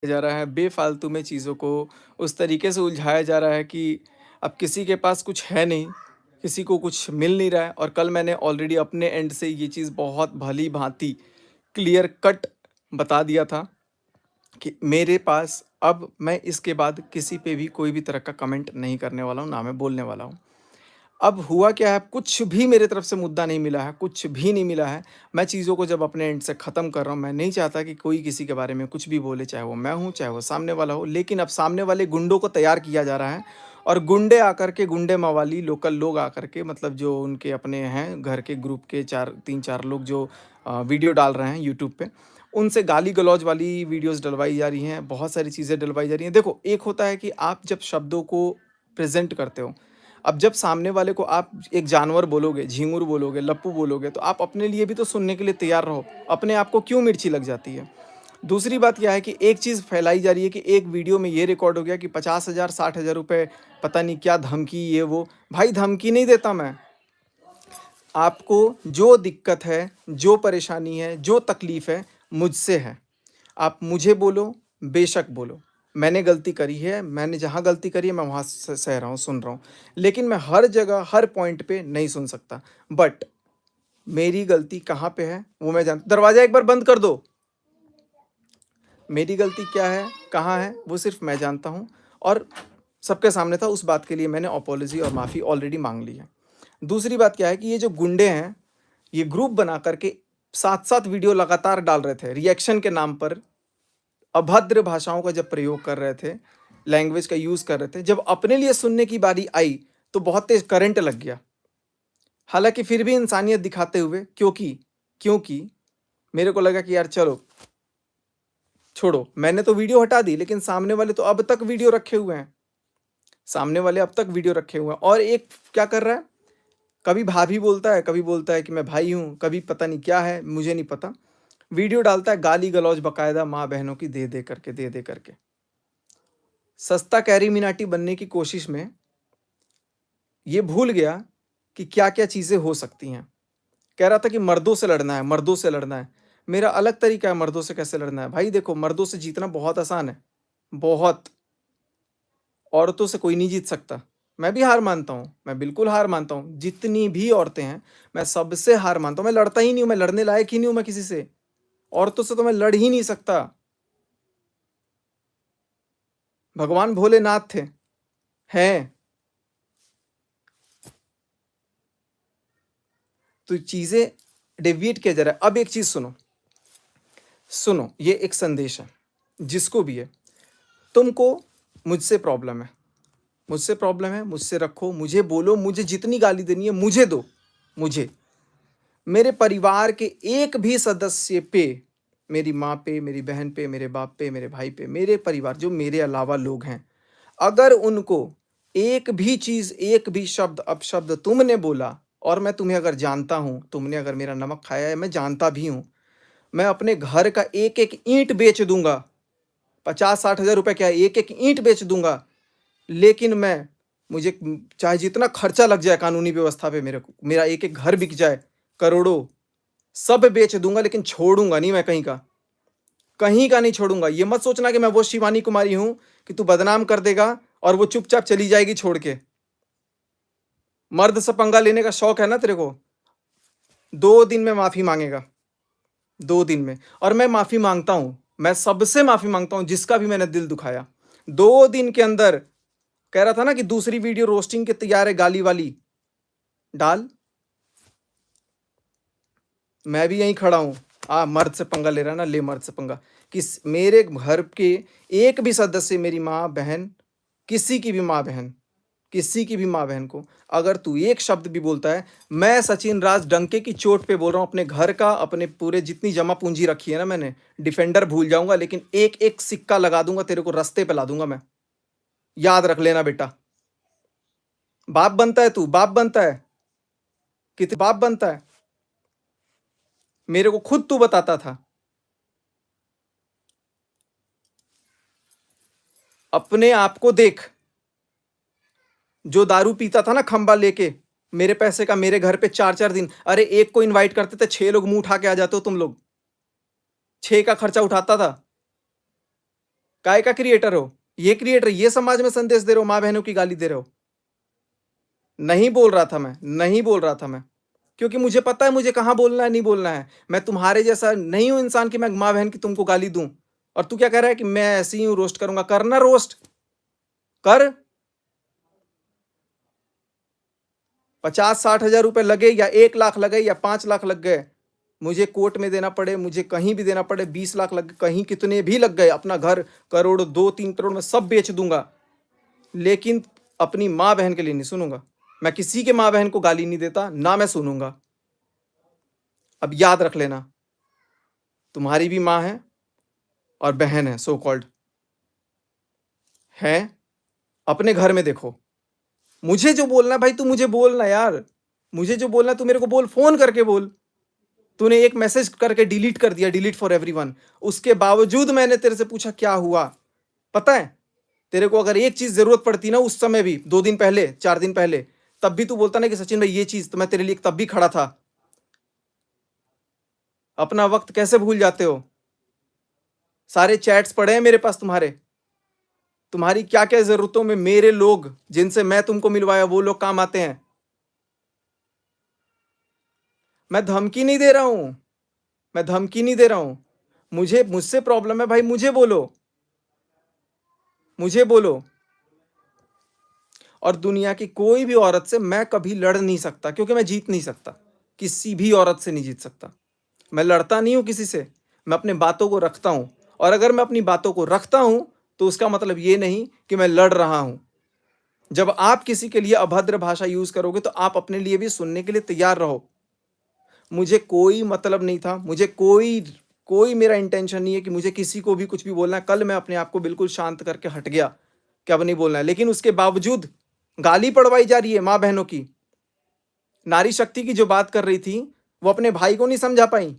जा रहा है, बेफ़ालतू में चीज़ों को उस तरीके से उलझाया जा रहा है कि अब किसी के पास कुछ है नहीं, किसी को कुछ मिल नहीं रहा है। और कल मैंने ऑलरेडी अपने एंड से ये चीज़ बहुत भली-भाँति क्लियर कट बता दिया था कि मेरे पास अब मैं इसके बाद किसी पे भी कोई भी तरह का कमेंट नहीं करने वाला हूँ, ना मैं बोलने वाला हूँ। अब हुआ क्या है, कुछ भी मेरे तरफ से मुद्दा नहीं मिला है, कुछ भी नहीं मिला है। मैं चीज़ों को जब अपने एंड से ख़त्म कर रहा हूँ, मैं नहीं चाहता कि कोई किसी के बारे में कुछ भी बोले, चाहे वो मैं हूँ, चाहे वो सामने वाला हो। लेकिन अब सामने वाले गुंडों को तैयार किया जा रहा है और गुंडे आकर के, गुंडे मवाली लोकल लोग आकर के, मतलब जो उनके अपने हैं, घर के ग्रुप के 4 3-4 लोग जो वीडियो डाल रहे हैं यूट्यूब पे, उनसे गाली-गलौज वाली वीडियोज़ डलवाई जा रही हैं, बहुत सारी चीज़ें डलवाई जा रही हैं। देखो, एक होता है कि आप जब शब्दों को प्रेज़ेंट करते हो, अब जब सामने वाले को आप एक जानवर बोलोगे, झिंगुर बोलोगे, लप्पू बोलोगे, तो आप अपने लिए भी तो सुनने के लिए तैयार रहो। अपने आप को क्यों मिर्ची लग जाती है? दूसरी बात क्या है कि एक चीज़ फैलाई जा रही है कि एक वीडियो में ये रिकॉर्ड हो गया कि 50,000 60,000 रुपए पता नहीं क्या धमकी, ये वो। भाई, धमकी नहीं देता मैं। आपको जो दिक्कत है, जो परेशानी है, जो तकलीफ़ है, मुझसे है। आप मुझे बोलो, बेशक बोलो। मैंने गलती करी है, मैंने जहाँ गलती करी है मैं वहाँ स सह रहा हूँ, सुन रहा हूँ। लेकिन मैं हर जगह, हर पॉइंट पे नहीं सुन सकता। बट मेरी गलती कहाँ पे है, वो मैं दरवाज़ा एक बार बंद कर दो। मेरी गलती क्या है, कहाँ है, वो सिर्फ़ मैं जानता हूँ और सबके सामने था, उस बात के लिए मैंने अपोलॉजी और माफ़ी ऑलरेडी माँग ली है। दूसरी बात क्या है कि ये जो गुंडे हैं, ये ग्रुप बना कर के 7-7 वीडियो लगातार डाल रहे थे, रिएक्शन के नाम पर अभद्र भाषाओं का जब प्रयोग कर रहे थे, लैंग्वेज का यूज़ कर रहे थे, जब अपने लिए सुनने की बारी आई, तो बहुत तेज़ करंट लग गया। हालाँकि फिर भी इंसानियत दिखाते हुए, क्योंकि मेरे को लगा कि यार चलो, छोड़ो, मैंने तो वीडियो हटा दी, लेकिन सामने वाले तो अब तक वीडियो रखे हुए हैं। सामने वाले अब तक वीडियो रखे हुए हैं और एक क्या कर रहा है, कभी भाभी बोलता है, कभी बोलता है कि मैं भाई हूँ, कभी पता नहीं क्या है, मुझे नहीं पता। वीडियो डालता है गाली-गलौज बाकायदा माँ-बहनों की दे-दे करके। सस्ता कैरी-मिनाटी बनने की कोशिश में ये भूल गया कि क्या-क्या चीज़ें हो सकती हैं। कह रहा था कि मर्दों से लड़ना है, मर्दों से लड़ना है। मेरा अलग तरीका है मर्दों से कैसे लड़ना है। भाई देखो, मर्दों से जीतना बहुत आसान है, बहुत। औरतों से कोई नहीं जीत सकता। मैं भी हार मानता हूँ, मैं बिल्कुल हार मानता हूँ। जितनी भी औरतें हैं, मैं सबसे हार मानता हूँ। मैं लड़ता ही नहीं हूँ, मैं लड़ने लायक ही नहीं हूँ मैं किसी से। औरतों से तो मैं लड़ ही नहीं सकता। भगवान भोलेनाथ थे, हैं। तो चीज़ें डेविएट किया जा रहा है। अब एक चीज़ सुनो, सुनो, ये एक संदेश है, जिसको भी है, तुमको मुझसे प्रॉब्लम है, मुझसे प्रॉब्लम है, मुझसे रखो, मुझे बोलो, मुझे जितनी गाली देनी है मुझे दो, मुझे। मेरे परिवार के एक भी सदस्य पे, मेरी माँ पे, मेरी बहन पे, मेरे बाप पे, मेरे भाई पे, मेरे परिवार जो मेरे अलावा लोग हैं, अगर उनको एक भी चीज़, एक भी शब्द, अपशब्द तुमने बोला और मैं तुम्हें अगर जानता हूँ, तुमने अगर मेरा नमक खाया है, मैं जानता भी हूँ, मैं अपने घर का एक-एक ईंट बेच दूँगा। 50-60 हज़ार रुपए क्या है, एक-एक ईंट बेच दूँगा। लेकिन मैं, मुझे चाहे जितना खर्चा लग जाए कानूनी व्यवस्था पे, मेरे को मेरा एक-एक घर बिक जाए, करोड़ों, सब बेच दूँगा, लेकिन छोड़ूँगा नहीं मैं कहीं का। कहीं का नहीं छोड़ूँगा। ये मत सोचना कि मैं वो शिवानी कुमारी हूँ कि तू बदनाम कर देगा और वो चुपचाप चली जाएगी छोड़ के। मर्द से पंगा लेने का शौक है ना तेरे को, 2 दिन में माफ़ी माँगेगा, 2 दिन में। और मैं माफ़ी माँगता हूँ, मैं सबसे माफ़ी माँगता हूँ जिसका भी मैंने दिल दुखाया। 2 दिन के अंदर, कह रहा था ना कि दूसरी वीडियो रोस्टिंग की तैयार है गाली वाली, डाल। मैं भी यहीं खड़ा हूँ। मर्द से पंगा ले रहा है ना, ले मर्द से पंगा। मेरे घर के एक भी सदस्य, मेरी माँ, बहन, किसी की भी माँ, बहन, किसी की भी माँ बहन को अगर तू एक शब्द भी बोलता है, मैं सचिन राज डंके की चोट पे बोल रहा हूँ, अपने घर का, अपने पूरे जितनी जमा पूंजी रखी है ना मैंने, डिफेंडर भूल जाऊंगा, लेकिन एक एक सिक्का लगा दूंगा, तेरे को रास्ते पे ला दूंगा मैं। याद रख लेना बेटा। बाप बनता है तू, बाप बनता है, कितने बाप बनता है, मेरे को खुद तू बताता था। अपने आप को देख। जो दारू पीता था ना खंबा लेके, मेरे पैसे का, मेरे घर पे 4-4 दिन, अरे एक को इनवाइट करते थे, 6 लोग मुंह उठा के आ जाते हो तुम लोग। 6 का खर्चा उठाता था। काय का क्रिएटर हो? ये क्रिएटर, ये समाज में संदेश दे रहे हो, माँ बहनों की गाली दे रहे हो? नहीं बोल रहा था मैं, नहीं बोल रहा था मैं, क्योंकि मुझे पता है मुझे कहाँ बोलना है, नहीं बोलना है। मैं तुम्हारे जैसा नहीं हूँ इंसान कि मैं माँ बहन की तुमको गाली दूं। और तू क्या कह रहा है कि मैं ऐसे ही हूँ, रोस्ट करूंगा? करना रोस्ट कर। 50-60 हजार रुपए लगे या 1 लाख लगे या 5 लाख लग गए, मुझे कोर्ट में देना पड़े, मुझे कहीं भी देना पड़े, 20 लाख लग गए, कहीं कितने भी लग गए, अपना घर करोड़ 2-3 करोड़ में सब बेच दूंगा, लेकिन अपनी माँ बहन के लिए नहीं सुनूंगा। मैं किसी के माँ बहन को गाली नहीं देता, ना मैं सुनूंगा। अब याद रख लेना, तुम्हारी भी माँ है और बहन है, सो कॉल्ड है। अपने घर में देखो, मुझे जो बोलना है भाई तू मुझे बोलना यार, मुझे जो बोलना है तू मेरे को बोल, फोन करके बोल। तूने एक मैसेज करके डिलीट कर दिया, डिलीट फॉर एवरीवन। उसके बावजूद मैंने तेरे से पूछा क्या हुआ। पता है, तेरे को अगर एक चीज जरूरत पड़ती ना उस समय भी, 2 दिन पहले 4 दिन पहले, तब भी तू बोलता ना कि सचिन भाई ये चीज, तो मैं तेरे लिए तब भी खड़ा था। अपना वक्त कैसे भूल जाते हो? सारे चैट्स पड़े हैं मेरे पास तुम्हारे, तुम्हारी क्या क्या जरूरतों में मेरे लोग जिनसे मैं तुमको मिलवाया वो लोग काम आते हैं। मैं धमकी नहीं दे रहा हूं, मैं धमकी नहीं दे रहा हूं। मुझे, मुझसे प्रॉब्लम है भाई, मुझे बोलो, मुझे बोलो। और दुनिया की कोई भी औरत से मैं कभी लड़ नहीं सकता, क्योंकि मैं जीत नहीं सकता, किसी भी औरत से नहीं जीत सकता। मैं लड़ता नहीं हूं किसी से, मैं अपने बातों को रखता हूं। और अगर मैं अपनी बातों को रखता हूं तो उसका मतलब ये नहीं कि मैं लड़ रहा हूं। जब आप किसी के लिए अभद्र भाषा यूज करोगे तो आप अपने लिए भी सुनने के लिए तैयार रहो। मुझे कोई मतलब नहीं था, मुझे कोई कोई मेरा इंटेंशन नहीं है कि मुझे किसी को भी कुछ भी बोलना है। कल मैं अपने आप को बिल्कुल शांत करके हट गया कि अब नहीं बोलना है, लेकिन उसके बावजूद गाली पड़वाई जा रही है माँ बहनों की। नारी शक्ति की जो बात कर रही थी वो अपने भाई को नहीं समझा पाई।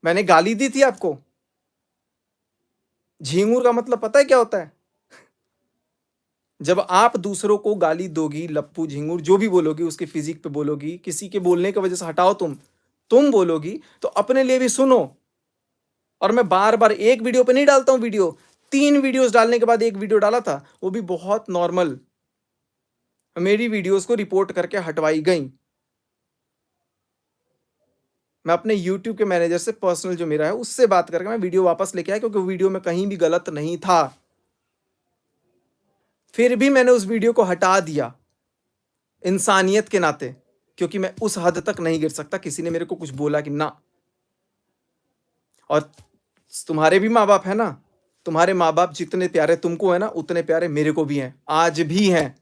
मैंने गाली दी थी आपको? झिंगूर का मतलब पता है क्या होता है? जब आप दूसरों को गाली दोगी, लप्पू झिंगूर जो भी बोलोगी, उसके फिजिक पे बोलोगी, किसी के बोलने की वजह से हटाओ, तुम बोलोगी तो अपने लिए भी सुनो। और मैं बार बार एक वीडियो पे नहीं डालता हूं वीडियो, 3 वीडियोस डालने के बाद एक वीडियो डाला था, वो भी बहुत नॉर्मल। मेरी वीडियोस को रिपोर्ट करके हटवाई गई। मैं अपने यूट्यूब के मैनेजर से पर्सनल जो मेरा है उससे बात करके मैं वीडियो वापस लेके आया, क्योंकि वीडियो में कहीं भी गलत नहीं था। फिर भी मैंने उस वीडियो को हटा दिया इंसानियत के नाते, क्योंकि मैं उस हद तक नहीं गिर सकता किसी ने मेरे को कुछ बोला कि ना। और तुम्हारे भी माँ बाप है ना, तुम्हारे माँ बाप जितने प्यारे तुमको है ना उतने प्यारे मेरे को भी हैं, आज भी हैं।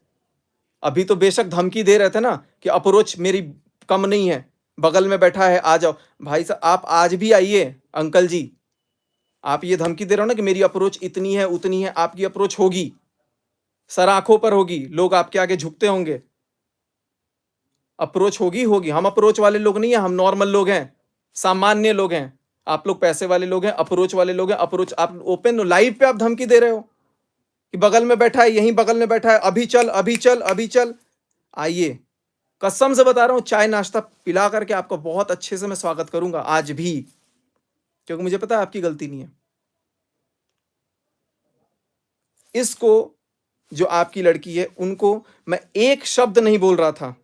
अभी तो बेशक धमकी दे रहे थे ना कि अप्रोच मेरी कम नहीं है, बगल में बैठा है आ जाओ। भाई साहब आप आज भी आइए, अंकल जी। आप ये धमकी दे रहे हो ना कि मेरी अप्रोच इतनी है उतनी है, आपकी अप्रोच होगी, सर आंखों पर होगी, लोग आपके आगे झुकते होंगे, अप्रोच होगी होगी। हम अप्रोच वाले लोग नहीं है, हम नॉर्मल लोग हैं, सामान्य लोग हैं। आप लोग पैसे वाले लोग हैं, अप्रोच वाले लोग हैं। अप्रोच आप ओपन लाइव पे आप धमकी दे रहे हो कि बगल में बैठा है, यहीं बगल में बैठा है, अभी चल अभी चल अभी चल। आइए, कसम से बता रहा हूं, चाय नाश्ता पिला करके आपका बहुत अच्छे से मैं स्वागत करूंगा आज भी, क्योंकि मुझे पता है आपकी गलती नहीं है। इसको, जो आपकी लड़की है उनको मैं एक शब्द नहीं बोल रहा था।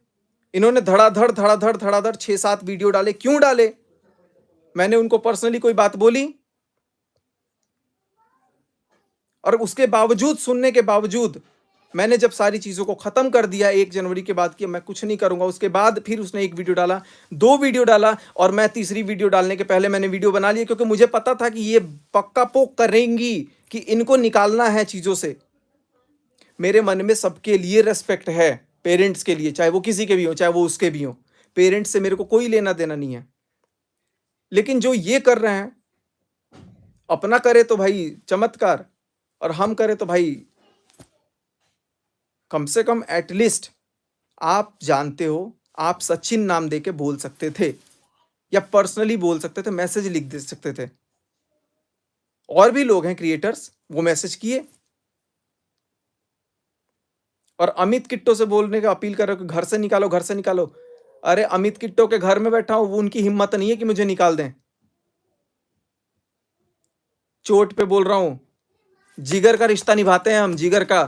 इन्होंने धड़ाधड़ धड़ाधड़ धड़ाधड़ 6-7 वीडियो डाले, क्यों डाले? मैंने उनको पर्सनली कोई बात बोली? और उसके बावजूद, सुनने के बावजूद, मैंने जब सारी चीजों को खत्म कर दिया 1 जनवरी के बाद कि मैं कुछ नहीं करूंगा, उसके बाद फिर उसने एक वीडियो डाला, 2 वीडियो डाला, और मैं तीसरी वीडियो डालने के पहले मैंने वीडियो बना लिया, क्योंकि मुझे पता था कि ये पक्का पोक करेंगी कि इनको निकालना है चीजों से। मेरे मन में सबके लिए रेस्पेक्ट है, पेरेंट्स के लिए, चाहे वो किसी के भी हो, चाहे वो उसके भी हो। पेरेंट्स से मेरे को कोई लेना देना नहीं है, लेकिन जो ये कर रहे हैं, अपना करे तो भाई चमत्कार, और हम करें तो भाई कम से कम एटलीस्ट आप जानते हो, आप सचिन नाम दे के बोल सकते थे, या पर्सनली बोल सकते थे, मैसेज लिख दे सकते थे। और भी लोग हैं क्रिएटर्स, वो मैसेज किए। और अमित किट्टो से बोलने का अपील कर रहे हो कि घर से निकालो, घर से निकालो। अरे अमित किट्टो के घर में बैठा हूं, वो उनकी हिम्मत नहीं है कि मुझे निकाल दें। चोट पे बोल रहा हूँ, जिगर का रिश्ता निभाते हैं हम, जिगर का।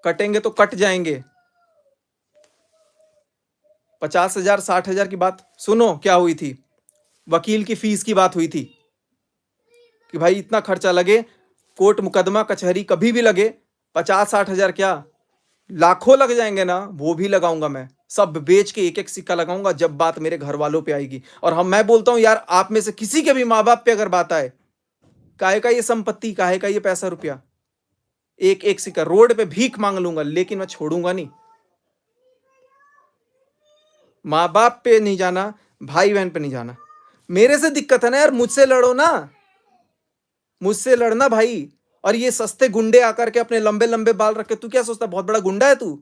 कटेंगे तो कट जाएंगे। 50,000 60,000 की बात सुनो क्या हुई थी। वकील की फीस की बात हुई थी कि भाई इतना खर्चा लगे, कोर्ट मुकदमा कचहरी कभी भी लगे, 50 60 हजार क्या, लाखों लग जाएंगे ना, वो भी लगाऊंगा मैं। सब बेच के एक एक सिक्का लगाऊंगा जब बात मेरे घर वालों पे आएगी। और हम मैं बोलता हूं यार, आप में से किसी के भी माँ बाप पे अगर बात आए, काहे का ये संपत्ति, काहे का ये पैसा रुपया, एक एक सिक्का रोड पे भीख मांग लूंगा, लेकिन मैं छोड़ूंगा नहीं। माँ बाप पे नहीं जाना, भाई बहन पे नहीं जाना। मेरे से दिक्कत है ना यार, मुझसे लड़ो ना, मुझसे लड़ना भाई। और ये सस्ते गुंडे आकर के अपने लंबे लंबे बाल रख के, तू क्या सोचता है बहुत बड़ा गुंडा है तू?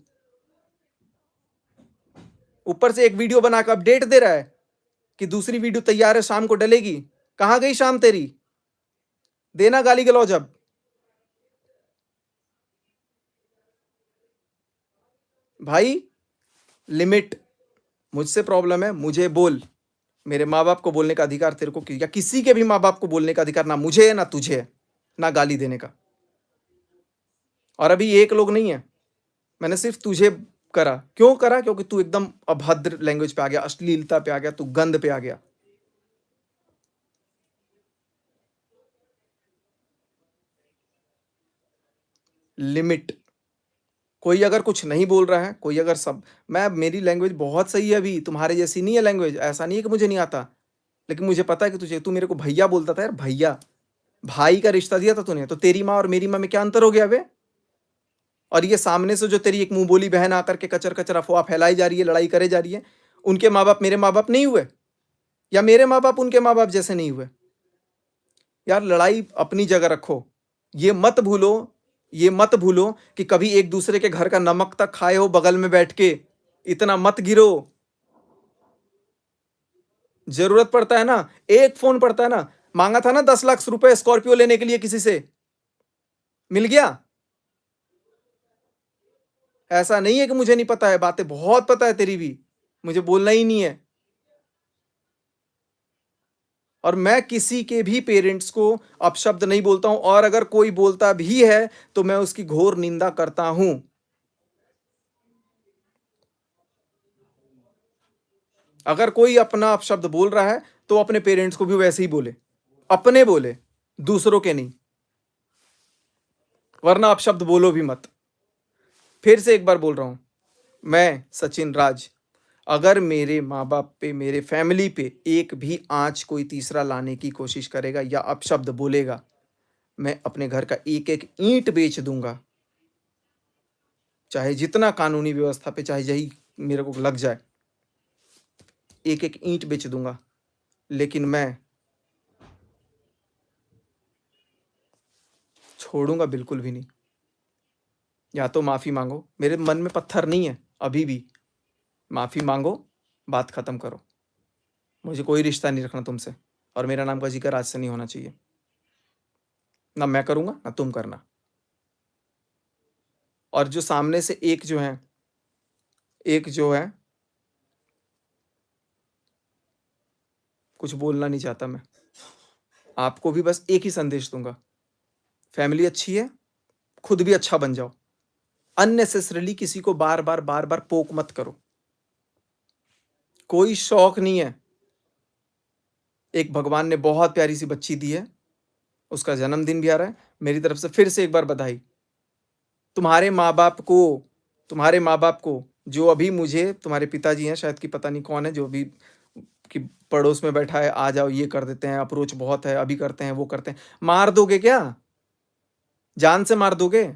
ऊपर से एक वीडियो बना के अपडेट दे रहा है कि दूसरी वीडियो तैयार है, शाम को डलेगी। कहां गई शाम तेरी? देना गाली गलौज अब। भाई लिमिट। मुझसे प्रॉब्लम है, मुझे बोल। मेरे माँ बाप को बोलने का अधिकार तेरे को, या किसी के भी माँ बाप को बोलने का अधिकार ना मुझे है ना तुझे है, ना गाली देने का। और अभी एक लोग नहीं है, मैंने सिर्फ तुझे करा। क्यों करा? क्योंकि तू एकदम अभद्र लैंग्वेज पे आ गया, अश्लीलता पे आ गया, तू गंद पे आ गया। लिमिट। कोई अगर कुछ नहीं बोल रहा है, कोई अगर सब, मैं मेरी लैंग्वेज बहुत सही है, अभी तुम्हारे जैसी नहीं है लैंग्वेज। ऐसा नहीं है कि मुझे नहीं आता, लेकिन मुझे पता है कि तुझे, तू मेरे को भैया बोलता था यार, भैया। भाई का रिश्ता दिया था तूने, तो तेरी माँ और मेरी माँ में क्या अंतर हो गया बे? और ये सामने से जो तेरी एक मुंह बोली बहन आकर के कचर कचर अफवाह फैलाई जा रही है, लड़ाई करे जा रही है, उनके माँ बाप मेरे माँ बाप नहीं हुए, या मेरे माँ बाप उनके माँ बाप जैसे नहीं हुए? यार लड़ाई अपनी जगह रखो। ये मत भूलो, ये मत भूलो कि कभी एक दूसरे के घर का नमक तक खाए हो बगल में बैठ के। इतना मत गिरो। जरूरत पड़ता है ना, एक फोन पड़ता है ना। मांगा था ना 10 लाख रुपए स्कॉर्पियो लेने के लिए किसी से, मिल गया? ऐसा नहीं है कि मुझे नहीं पता है, बातें बहुत पता है तेरी भी, मुझे बोलना ही नहीं है। और मैं किसी के भी पेरेंट्स को अपशब्द नहीं बोलता हूं, और अगर कोई बोलता भी है तो मैं उसकी घोर निंदा करता हूं। अगर कोई अपना अपशब्द बोल रहा है तो अपने पेरेंट्स को भी वैसे ही बोले, अपने बोले, दूसरों के नहीं, वरना अपशब्द बोलो भी मत। फिर से एक बार बोल रहा हूं, मैं सचिन राज, अगर मेरे माँ बाप पे, मेरे फैमिली पे एक भी आंच कोई तीसरा लाने की कोशिश करेगा या अपशब्द बोलेगा, मैं अपने घर का एक एक ईंट बेच दूंगा। चाहे जितना कानूनी व्यवस्था पे चाहे यही मेरे को लग जाए, एक एक ईंट बेच दूंगा। लेकिन मैं छोड़ूंगा बिल्कुल भी नहीं। या तो माफी मांगो, मेरे मन में पत्थर नहीं है अभी भी, माफी मांगो, बात खत्म करो। मुझे कोई रिश्ता नहीं रखना तुमसे, और मेरा नाम का जिक्र आज से नहीं होना चाहिए। ना मैं करूंगा ना तुम करना। और जो सामने से एक जो है, एक जो है, कुछ बोलना नहीं चाहता मैं, आपको भी बस एक ही संदेश दूंगा, फैमिली अच्छी है, खुद भी अच्छा बन जाओ। अननेसेसरली किसी को बार बार पोक मत करो। कोई शौक नहीं है। एक भगवान ने बहुत प्यारी सी बच्ची दी है, उसका जन्मदिन भी आ रहा है, मेरी तरफ से फिर से एक बार बधाई। तुम्हारे माँ बाप को, तुम्हारे माँ बाप को, जो अभी मुझे, तुम्हारे पिताजी हैं शायद, कि पता नहीं कौन है, जो अभी कि पड़ोस में बैठा है, आ जाओ ये कर देते हैं, अप्रोच बहुत है, अभी करते हैं वो करते हैं, मार दोगे क्या? जान से मार दोगे?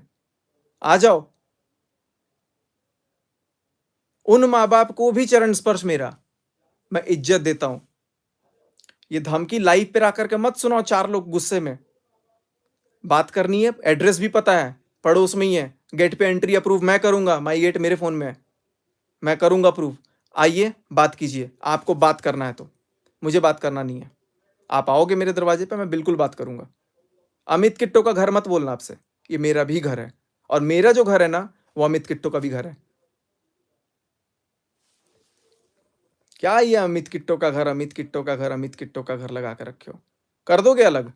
आ जाओ। उन माँ बाप को भी चरण स्पर्श मेरा, मैं इज्जत देता हूं। ये धमकी लाइव पे आकर के मत सुनाओ, चार लोग गुस्से में। बात करनी है, एड्रेस भी पता है, पड़ोस में ही है, गेट पे एंट्री अप्रूव मैं करूंगा, माई गेट मेरे फोन में है, मैं करूंगा अप्रूव। आइए बात कीजिए, आपको बात करना है तो, मुझे बात करना नहीं है। आप आओगे मेरे दरवाजे पे, मैं बिल्कुल बात करूंगा। अमित किट्टो का घर मत बोलना आपसे, ये मेरा भी घर है, और मेरा जो घर है ना, वो अमित किट्टो का भी घर है। क्या ये अमित किट्टो का घर, अमित किट्टो का घर, अमित किट्टो का घर लगा कर रखे हो? कर दोगे अलग?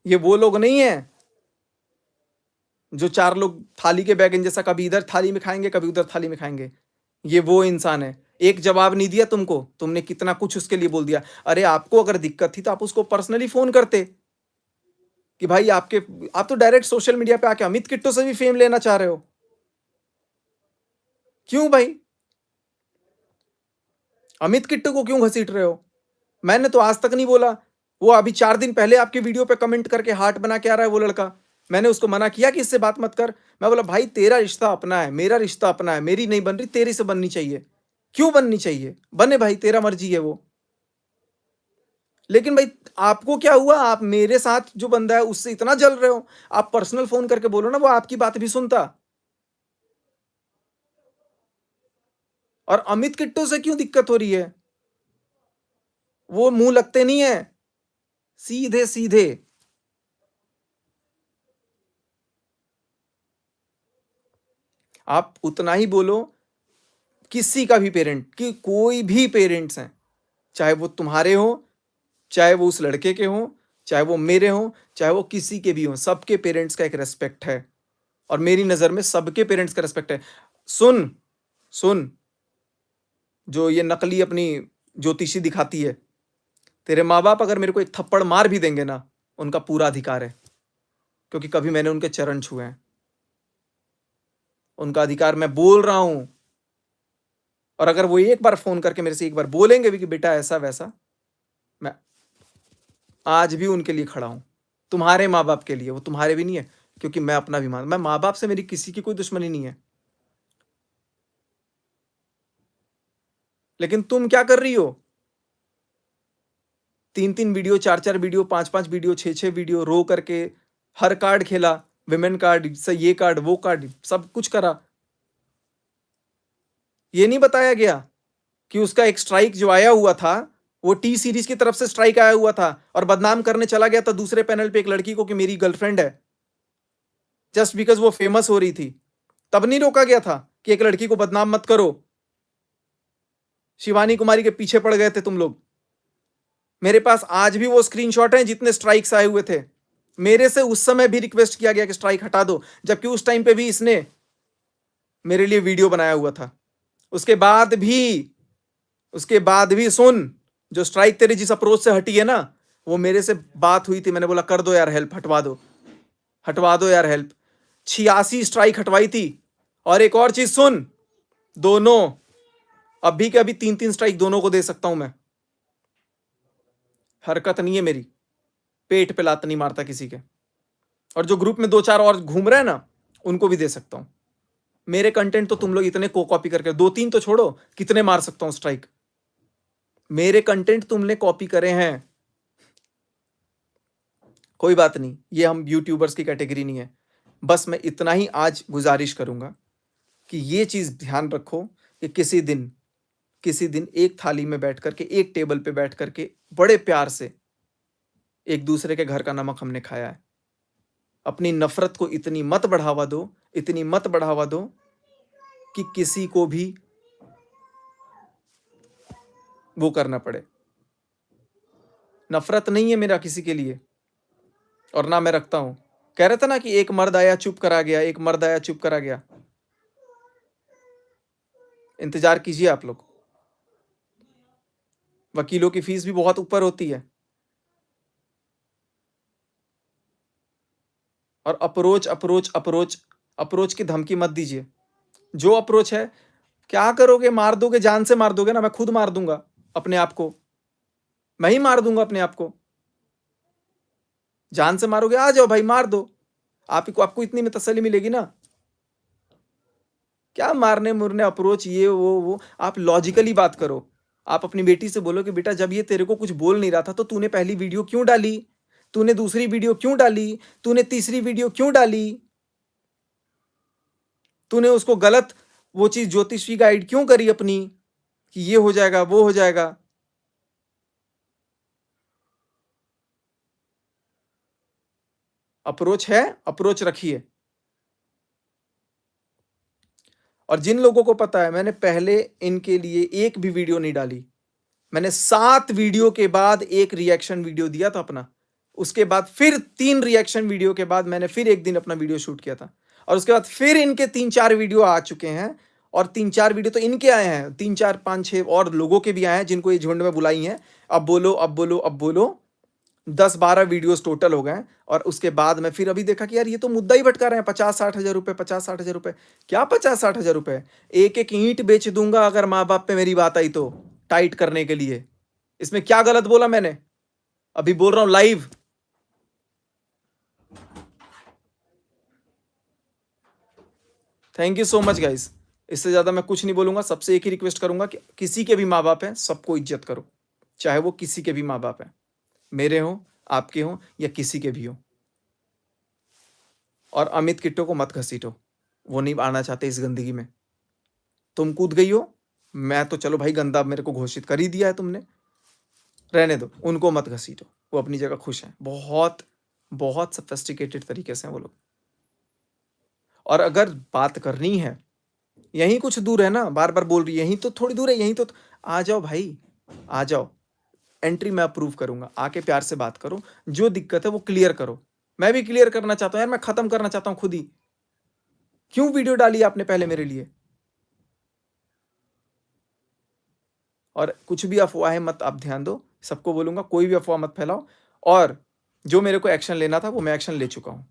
ये वो लोग नहीं है जो चार लोग थाली के बैगन जैसा कभी इधर थाली में खाएंगे, कभी उधर थाली में खाएंगे। ये वो इंसान है। एक जवाब नहीं दिया तुमको, तुमने कितना कुछ उसके लिए बोल दिया। अरे आपको अगर दिक्कत थी तो आप उसको पर्सनली फोन करते कि भाई आप तो डायरेक्ट सोशल मीडिया पे आके अमित किट्टो से भी फेम लेना चाह रहे हो, क्यों भाई? अमित किट्टो को क्यों घसीट रहे हो? मैंने तो आज तक नहीं बोला। वो अभी 4 दिन पहले आपके वीडियो पे कमेंट करके हार्ट बना के आ रहा है वो लड़का। मैंने उसको मना किया कि इससे बात मत कर। मैं बोला भाई तेरा रिश्ता अपना है, मेरा रिश्ता अपना है, मेरी नहीं बन रही, तेरी से बननी चाहिए। क्यों बननी चाहिए? बने भाई, तेरा मर्जी है वो। लेकिन भाई आपको क्या हुआ? आप मेरे साथ जो बंदा है उससे इतना जल रहे हो, आप पर्सनल फोन करके बोलो ना, वो आपकी बात भी सुनता। और अमित किट्टू से क्यों दिक्कत हो रही है? वो मुंह लगते नहीं है, सीधे सीधे। आप उतना ही बोलो, किसी का भी पेरेंट, कि कोई भी पेरेंट्स हैं, चाहे वो तुम्हारे हो, चाहे वो उस लड़के के हो, चाहे वो मेरे हो, चाहे वो किसी के भी हो, सबके पेरेंट्स का एक रेस्पेक्ट है। और मेरी नजर में सबके पेरेंट्स का रेस्पेक्ट है। सुन सुन, जो ये नकली अपनी ज्योतिषी दिखाती है, तेरे माँ बाप अगर मेरे को एक थप्पड़ मार भी देंगे ना, उनका पूरा अधिकार है, क्योंकि कभी मैंने उनके चरण छुए हैं। उनका अधिकार, मैं बोल रहा हूं। और अगर वो एक बार फोन करके मेरे से एक बार बोलेंगे भी कि बेटा ऐसा वैसा, मैं आज भी उनके लिए खड़ा हूं। तुम्हारे माँ बाप के लिए, वो तुम्हारे भी नहीं है, क्योंकि मैं अपना भी मैं माँ बाप से मेरी किसी की कोई दुश्मनी नहीं है। लेकिन तुम क्या कर रही हो? 3-3 वीडियो, 4-4 वीडियो, 5-5 वीडियो, 6-6 वीडियो रो करके हर कार्ड खेला, विमेन कार्ड से, ये कार्ड वो कार्ड, सब कुछ करा। ये नहीं बताया गया कि उसका एक स्ट्राइक जो आया हुआ था, वो टी सीरीज की तरफ से स्ट्राइक आया हुआ था, और बदनाम करने चला गया था दूसरे पैनल पे एक लड़की को कि मेरी गर्लफ्रेंड है, जस्ट बिकॉज वो फेमस हो रही थी। तब नहीं रोका गया था कि एक लड़की को बदनाम मत करो? शिवानी कुमारी के पीछे पड़ गए थे तुम लोग। मेरे पास आज भी वो स्क्रीनशॉट हैं जितने स्ट्राइक्स आए हुए थे। मेरे से उस समय भी रिक्वेस्ट किया गया कि स्ट्राइक हटा दो, जबकि उस टाइम पे भी इसने मेरे लिए वीडियो बनाया हुआ था। उसके बाद भी सुन, जो स्ट्राइक तेरी जिस अप्रोच से हटी है ना, वो मेरे से बात हुई थी, मैंने बोला कर दो यार हेल्प, हटवा दो यार हेल्प। 86 स्ट्राइक हटवाई थी। और एक और चीज सुन, दोनों अभी के अभी 3-3 स्ट्राइक दोनों को दे सकता हूं मैं। हरकत नहीं है मेरी, पेट पे लात नहीं मारता किसी के। और जो ग्रुप में 2-4 और घूम रहे हैं ना, उनको भी दे सकता हूं। मेरे कंटेंट तो तुम लोग इतने को कॉपी करके, 2-3 तो छोड़ो, कितने मार सकता हूं स्ट्राइक? मेरे कंटेंट तुमने कॉपी करे हैं, कोई बात नहीं, ये हम यूट्यूबर्स की कैटेगरी नहीं है। बस मैं इतना ही आज गुजारिश करूंगा कि ये चीज ध्यान रखो कि किसी दिन एक थाली में बैठ करके, एक टेबल पे बैठ करके, बड़े प्यार से एक दूसरे के घर का नमक हमने खाया है। अपनी नफरत को इतनी मत बढ़ावा दो कि किसी को भी वो करना पड़े। नफरत नहीं है मेरा किसी के लिए, और ना मैं रखता हूं। कह रहे थे ना कि एक मर्द आया चुप करा गया, एक मर्द आया चुप करा गया। इंतजार कीजिए आप लोग। वकीलों की फीस भी बहुत ऊपर होती है। और अप्रोच की धमकी मत दीजिए। जो अप्रोच है, क्या करोगे? मार दोगे, जान से मार दोगे ना? मैं खुद मार दूंगा अपने आप को, मैं ही मार दूंगा अपने आप को। जान से मारोगे, आ जाओ भाई मार दो। आपको इतनी में तसल्ली मिलेगी ना। क्या मारने मुरने, अप्रोच, ये वो आप लॉजिकली बात करो। आप अपनी बेटी से बोलो कि बेटा जब ये तेरे को कुछ बोल नहीं रहा था तो तूने पहली वीडियो क्यों डाली, तूने दूसरी वीडियो क्यों डाली, तूने तीसरी वीडियो क्यों डाली, तूने उसको गलत वो चीज ज्योतिषी गाइड क्यों करी अपनी, कि ये हो जाएगा वो हो जाएगा। अप्रोच है, अप्रोच रखिए। और जिन लोगों को पता है, मैंने पहले इनके लिए एक भी वीडियो नहीं डाली। मैंने 7 वीडियो के बाद एक रिएक्शन वीडियो दिया था अपना, उसके बाद फिर 3 रिएक्शन वीडियो के बाद मैंने फिर एक दिन अपना वीडियो शूट किया था और उसके बाद फिर इनके 3-4 वीडियो आ चुके हैं और 3-4 वीडियो तो इनके आए हैं, 3-4 5-6 और लोगों के भी आए हैं जिनको ये झुंड में बुलाई हैं। अब बोलो, अब बोलो, अब बोलो, 10-12 वीडियोस टोटल हो गए हैं और उसके बाद मैं फिर अभी देखा कि यार ये तो मुद्दा ही भटका रहे हैं, 50-60 हज़ार रुपए, 50-60 हज़ार रुपए। क्या 50-60 हज़ार रुपए? एक-एक ईंट बेच दूंगा अगर माँ-बाप पे मेरी बात आई तो, टाइट करने के लिए। इसमें क्या गलत बोला मैंने? अभी बोल रहा हूं live. Thank you so much guys. इससे ज्यादा मैं कुछ नहीं बोलूंगा। सबसे एक ही रिक्वेस्ट करूंगा कि किसी के भी माँ बाप हैं, सबको इज्जत करो, चाहे वो किसी के भी माँ बाप हैं, मेरे हों, आपके हों या किसी के भी हों। और अमित किट्टो को मत घसीटो, वो नहीं आना चाहते इस गंदगी में। तुम कूद गई हो, मैं तो चलो भाई गंदा मेरे को घोषित कर ही दिया है तुमने, रहने दो, उनको मत घसीटो, वो अपनी जगह खुश हैं, बहुत बहुत सफेस्टिकेटेड तरीके से हैं वो लोग। और अगर बात करनी है, यहीं कुछ दूर है ना, बार बार बोल रही है यहीं तो थोड़ी दूर है, यहीं तो आ जाओ भाई, आ जाओ, एंट्री मैं अप्रूव करूंगा, आके प्यार से बात करो, जो दिक्कत है वो क्लियर करो। मैं भी क्लियर करना चाहता हूँ यार, मैं खत्म करना चाहता हूँ खुद ही। क्यों वीडियो डाली आपने पहले मेरे लिए? और कुछ भी अफवाह है मत आप ध्यान दो, सबको बोलूंगा कोई भी अफवाह मत फैलाओ। और जो मेरे को एक्शन लेना था वो मैं एक्शन ले चुका हूँ।